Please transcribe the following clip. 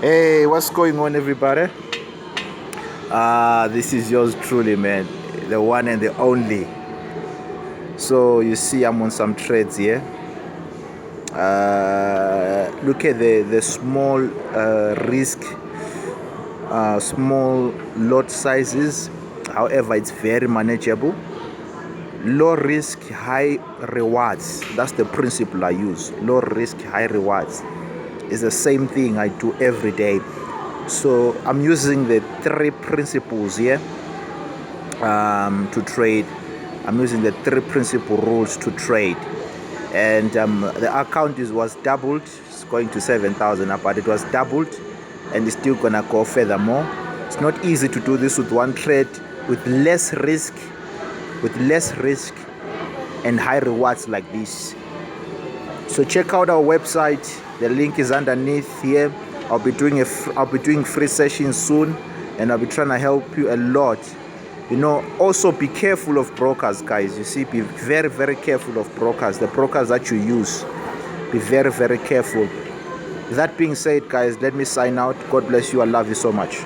Hey, what's going on, everybody? This is yours truly, man, the one and the only. So you see I'm on some trades here. Look at the small risk, small lot sizes. However, it's very manageable. Low risk, high rewards. That's the principle I use. Low risk, high rewards. It's the same thing I do every day. So I'm using the three principles here to trade. I'm using the three principal rules to trade. And the account was doubled. It's going to 7,000 up, but it was doubled, and it's still gonna go furthermore. It's not easy to do this with one trade, with less risk and high rewards like this. So check out our website. The link is underneath here. I'll be doing free sessions soon, and I'll be trying to help you a lot. Also be careful of brokers, guys. You see, be very, very careful of brokers. The brokers that you use, be very, very careful. That being said, guys, let me sign out. God bless you. I love you so much.